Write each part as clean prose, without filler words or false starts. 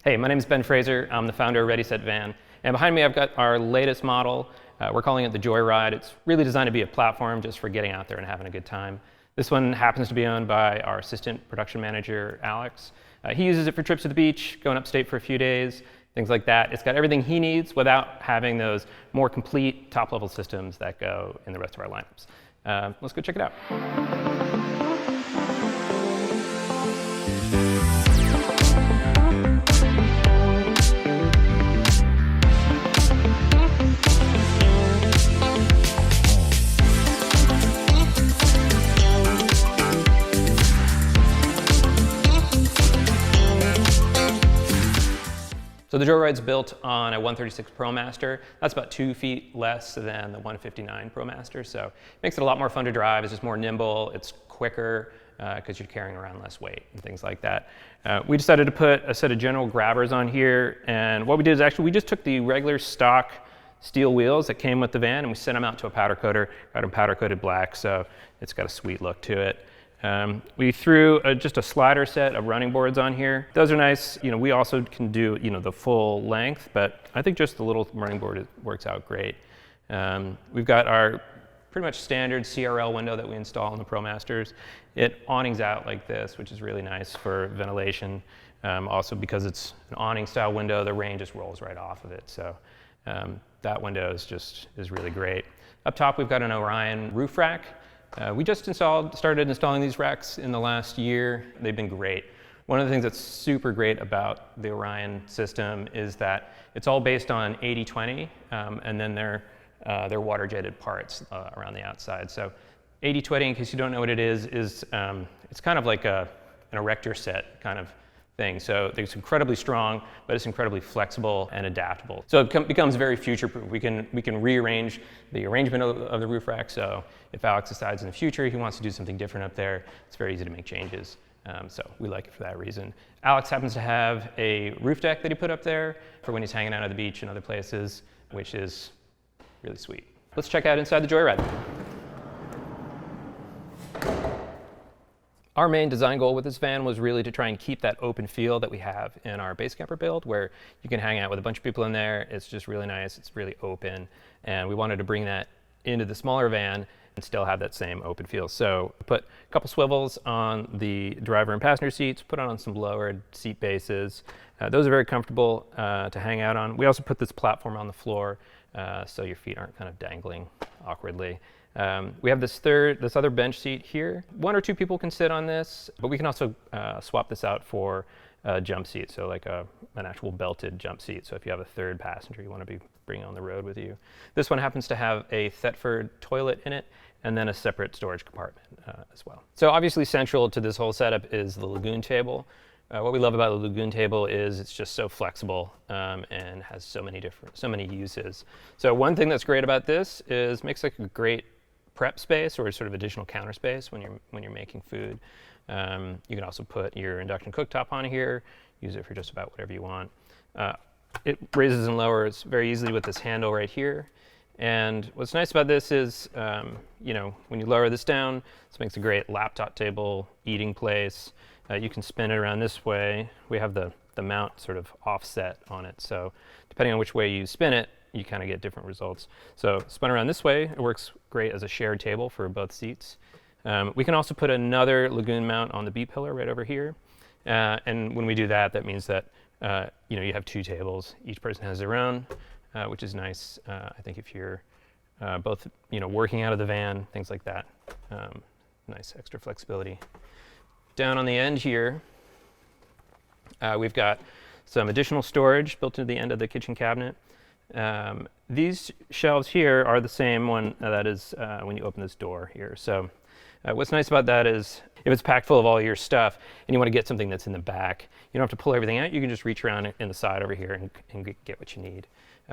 Hey, my name is Ben Fraser. I'm the founder of Ready.Set.Van. And behind me I've got our latest model. We're calling it the Joyride. It's really designed to be a platform just for getting out there and having a good time. This one happens to be owned by our assistant production manager, Alex. He uses it for trips to the beach, going upstate for a few days, things like that. It's got everything he needs without having those more complete top-level systems that go in the rest of our lineups. Let's go check it out. So the Joyride's built on a 136 Promaster. That's about 2 feet less than the 159 Promaster, so it makes it a lot more fun to drive. It's just more nimble, it's quicker, because you're carrying around less weight and things like that. We decided to put a set of general grabbers on here, and what we did is actually we just took the regular stock steel wheels that came with the van and we sent them out to a powder coater, got them powder coated black, so it's got a sweet look to it. We threw just a slider set of running boards on here. Those are nice. You know, we also can do, the full length, but I think just the little running board works out great. We've got our pretty much standard CRL window that we install in the ProMasters. It awnings out like this, which is really nice for ventilation. Also because it's an awning style window, the rain just rolls right off of it. So that window is really great. Up top, we've got an Orion roof rack. We just started installing these racks in the last year. They've been great. One of the things that's super great about the Orion system is that it's all based on 80/20, and then they're water jetted parts around the outside. So 80/20, in case you don't know what it is it's kind of like an erector set kind of thing. So it's incredibly strong, but it's incredibly flexible and adaptable. So it becomes very future-proof. We can rearrange the arrangement of the roof rack. So if Alex decides in the future he wants to do something different up there, it's very easy to make changes. So we like it for that reason. Alex happens to have a roof deck that he put up there for when he's hanging out at the beach and other places, which is really sweet. Let's check out inside the Joyride. Our main design goal with this van was really to try and keep that open feel that we have in our base camper build, where you can hang out with a bunch of people in there. It's just really nice. It's really open. And we wanted to bring that into the smaller van and still have that same open feel. So put a couple swivels on the driver and passenger seats, put on some lowered seat bases. Those are very comfortable to hang out on. We also put this platform on the floor so your feet aren't kind of dangling awkwardly. We have this other bench seat here. 1 or 2 people can sit on this, but we can also swap this out for a jump seat, so like an actual belted jump seat. So if you have a third passenger you want to be bringing on the road with you. This one happens to have a Thetford toilet in it, and then a separate storage compartment as well. So obviously central to this whole setup is the lagoon table. What we love about the lagoon table is it's just so flexible and has so many uses. So one thing that's great about this is it makes like a great prep space or sort of additional counter space when you're making food. You can also put your induction cooktop on here, use it for just about whatever you want. It raises and lowers very easily with this handle right here. And what's nice about this is, when you lower this down, this makes a great laptop table, eating place. You can spin it around this way. We have the mount sort of offset on it, so depending on which way you spin it, you kind of get different results. So spun around this way, it works great as a shared table for both seats. We can also put another lagoon mount on the B-pillar right over here. And when we do that, that means that you have 2 tables. Each person has their own, which is nice. I think if you're both working out of the van, things like that. Nice extra flexibility. Down on the end here, we've got some additional storage built into the end of the kitchen cabinet. These shelves here are the same one that is when you open this door here. So what's nice about that is if it's packed full of all your stuff and you want to get something that's in the back, you don't have to pull everything out. You can just reach around in the side over here and get what you need.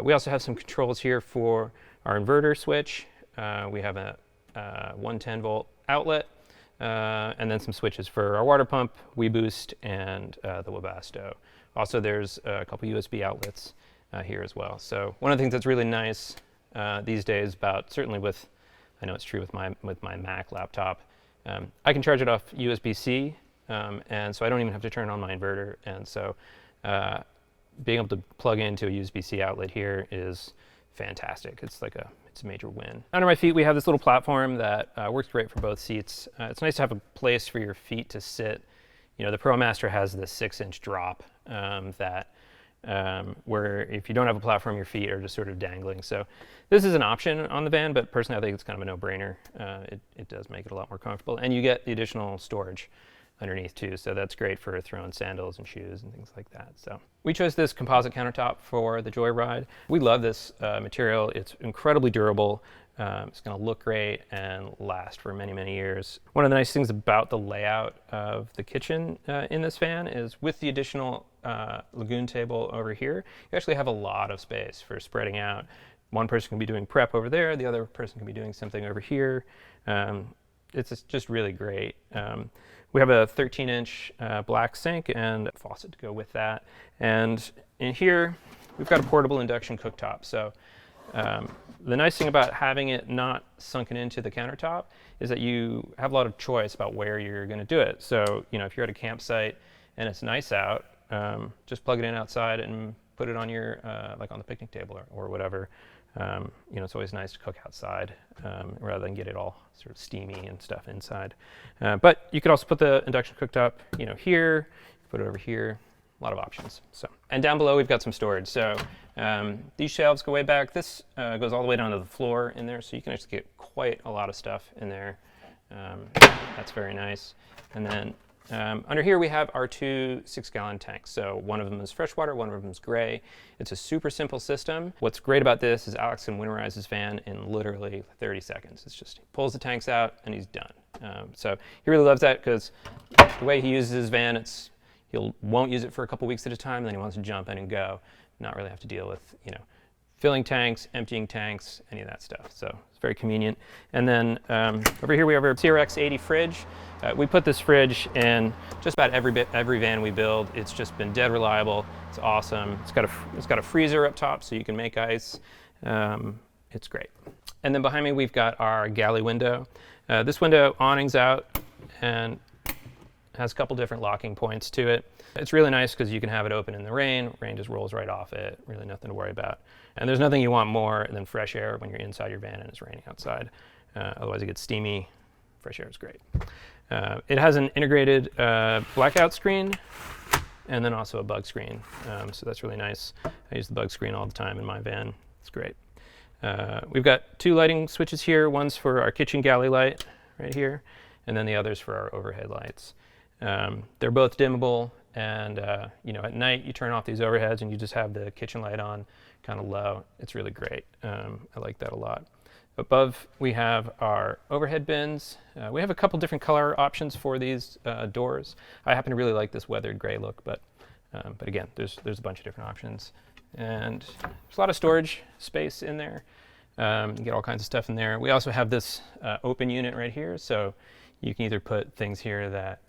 We also have some controls here for our inverter switch. We have a 110 volt outlet and then some switches for our water pump, WeBoost, and the Webasto. Also there's a couple USB outlets here as well. So one of the things that's really nice these days certainly I know it's true with my Mac laptop, I can charge it off USB-C, and so I don't even have to turn on my inverter. And so being able to plug into a USB-C outlet here is fantastic. It's a major win. Under my feet, we have this little platform that works great for both seats. It's nice to have a place for your feet to sit. You know, the Promaster has this 6-inch drop where if you don't have a platform, your feet are just sort of dangling. So this is an option on the van, but personally I think it's kind of a no-brainer. It does make it a lot more comfortable, and you get the additional storage underneath too, so that's great for throwing sandals and shoes and things like that. So we chose this composite countertop for the Joyride. We love this material. It's incredibly durable. It's going to look great and last for many, many years. One of the nice things about the layout of the kitchen in this van is with the additional lagoon table over here, you actually have a lot of space for spreading out. One person can be doing prep over there, the other person can be doing something over here. It's just really great. We have a 13-inch black sink and a faucet to go with that. And in here, we've got a portable induction cooktop. So the nice thing about having it not sunken into the countertop is that you have a lot of choice about where you're going to do it. So, you know, if you're at a campsite and it's nice out, just plug it in outside and put it on your, like on the picnic table or whatever. You know, it's always nice to cook outside rather than get it all sort of steamy and stuff inside. But you could also put the induction cooktop, you know, here, put it over here, a lot of options. So, and down below we've got some storage. So these shelves go way back. This goes all the way down to the floor in there, so you can actually get quite a lot of stuff in there. That's very nice. And then under here we have our two 6-gallon tanks. So one of them is freshwater, one of them is gray. It's a super simple system. What's great about this is Alex can winterize his van in literally 30 seconds. It's just, he pulls the tanks out and he's done. So he really loves that because the way he uses his van, he won't use it for a couple weeks at a time, then he wants to jump in and go, not really have to deal with, you know, filling tanks, emptying tanks, any of that stuff. So it's very convenient. And then over here we have our CRX-80 fridge. We put this fridge in just about every van we build. It's just been dead reliable. It's awesome. It's got a freezer up top so you can make ice. It's great. And then behind me we've got our galley window. This window awnings out and has a couple different locking points to it. It's really nice because you can have it open in the rain. Rain just rolls right off it. Really nothing to worry about. And there's nothing you want more than fresh air when you're inside your van and it's raining outside. Otherwise it gets steamy. Fresh air is great. It has an integrated blackout screen and then also a bug screen. So that's really nice. I use the bug screen all the time in my van. It's great. We've got two lighting switches here. One's for our kitchen galley light right here, and then the other's for our overhead lights. They're both dimmable, and you know, at night you turn off these overheads and you just have the kitchen light on kind of low. It's really great. I like that a lot. Above we have our overhead bins. We have a couple different color options for these doors. I happen to really like this weathered gray look, but again, there's a bunch of different options. And there's a lot of storage space in there. You get all kinds of stuff in there. We also have this open unit right here, so you can either put things here that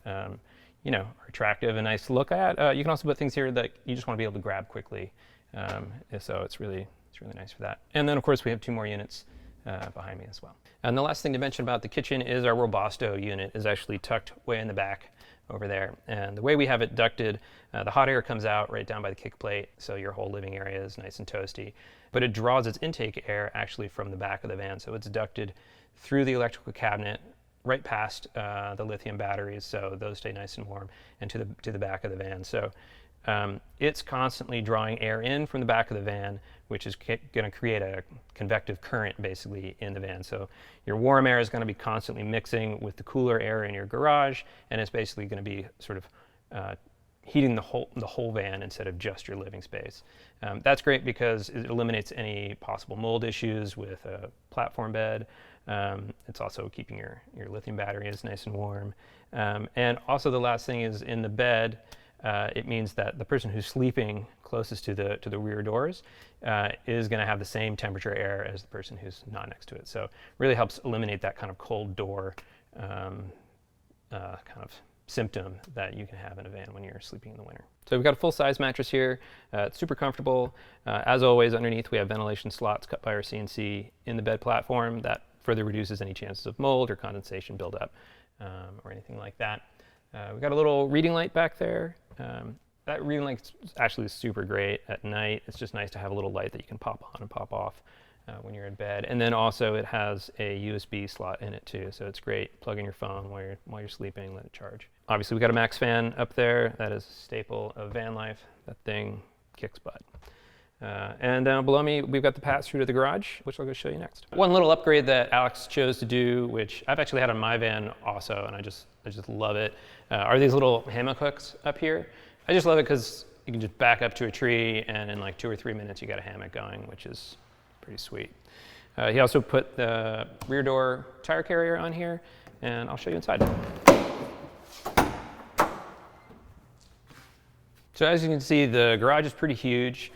you know, are attractive and nice to look at. You can also put things here that you just want to be able to grab quickly. So it's really nice for that. And then of course we have two more units behind me as well. And the last thing to mention about the kitchen is our Robusto unit is actually tucked way in the back over there. And the way we have it ducted, the hot air comes out right down by the kick plate, so your whole living area is nice and toasty. But it draws its intake air actually from the back of the van, so it's ducted through the electrical cabinet, right past the lithium batteries, so those stay nice and warm, and to the back of the van. So it's constantly drawing air in from the back of the van, which is going to create a convective current basically in the van. So your warm air is going to be constantly mixing with the cooler air in your garage, and it's basically going to be sort of heating the whole van instead of just your living space. That's great because it eliminates any possible mold issues with a platform bed. It's also keeping your lithium batteries nice and warm. And also the last thing is in the bed, it means that the person who's sleeping closest to the rear doors is going to have the same temperature air as the person who's not next to it. So really helps eliminate that kind of cold door kind of symptom that you can have in a van when you're sleeping in the winter. So we've got a full-size mattress here. It's super comfortable. As always, underneath we have ventilation slots cut by our CNC in the bed platform that further reduces any chances of mold or condensation buildup or anything like that. We've got a little reading light back there. that ring light's actually super great at night. It's just nice to have a little light that you can pop on and pop off when you're in bed. And then also it has a USB slot in it too, so it's great. Plug in your phone while you're sleeping, let it charge. Obviously we got a max fan up there. That is a staple of van life. That thing kicks butt. And down below me, we've got the pass-through to the garage, which I'll go show you next. One little upgrade that Alex chose to do, which I've actually had on my van also, and I just love it, are these little hammock hooks up here. I just love it because you can just back up to a tree, and in like 2 or 3 minutes, you got a hammock going, which is pretty sweet. He also put the rear door tire carrier on here, and I'll show you inside. So as you can see, the garage is pretty huge.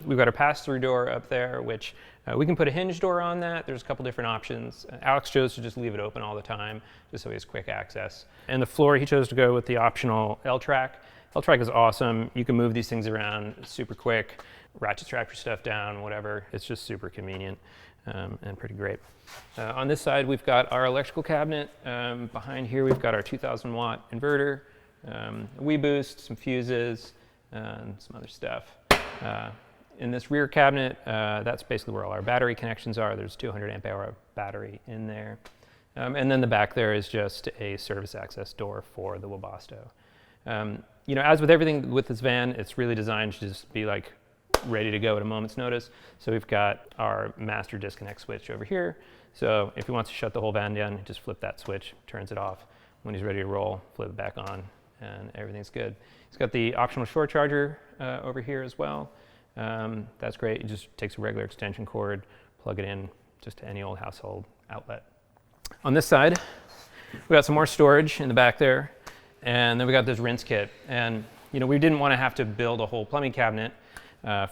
We've got a pass-through door up there, which we can put a hinge door on that. There's a couple different options. Alex chose to just leave it open all the time, just so he has quick access. And the floor, he chose to go with the optional L-track. L-track is awesome. You can move these things around super quick, ratchet strap your stuff down, whatever. It's just super convenient and pretty great. On this side, we've got our electrical cabinet. Behind here, we've got our 2,000 watt inverter, a Wii boost, some fuses, and some other stuff. In this rear cabinet, that's basically where all our battery connections are. There's 200 amp hour battery in there. And then the back there is just a service access door for the Webasto. You know, as with everything with this van, it's really designed to just be like ready to go at a moment's notice. So we've got our master disconnect switch over here. So if he wants to shut the whole van down, just flip that switch, turns it off. When he's ready to roll, flip it back on, and everything's good. He's got the optional short charger over here as well. That's great. It just takes a regular extension cord, plug it in just to any old household outlet. On this side, we got some more storage in the back there, and then we got this rinse kit. And you know, we didn't want to have to build a whole plumbing cabinet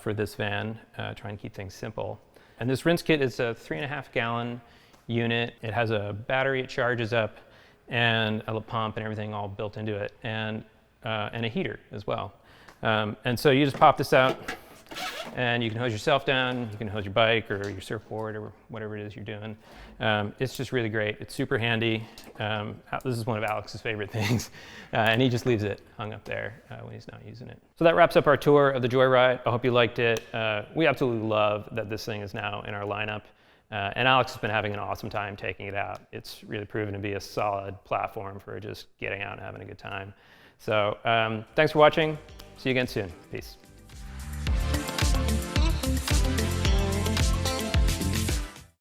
for this van, try and keep things simple. And this rinse kit is a 3.5 gallon unit. It has a battery it charges up, and a pump and everything all built into it, and a heater as well. And so you just pop this out, and you can hose yourself down, you can hose your bike or your surfboard or whatever it is you're doing. It's just really great. It's super handy. This is one of Alex's favorite things, and he just leaves it hung up there when he's not using it. So that wraps up our tour of the Joyride. I hope you liked it. We absolutely love that this thing is now in our lineup. And Alex has been having an awesome time taking it out. It's really proven to be a solid platform for just getting out and having a good time. So thanks for watching. See you again soon. Peace.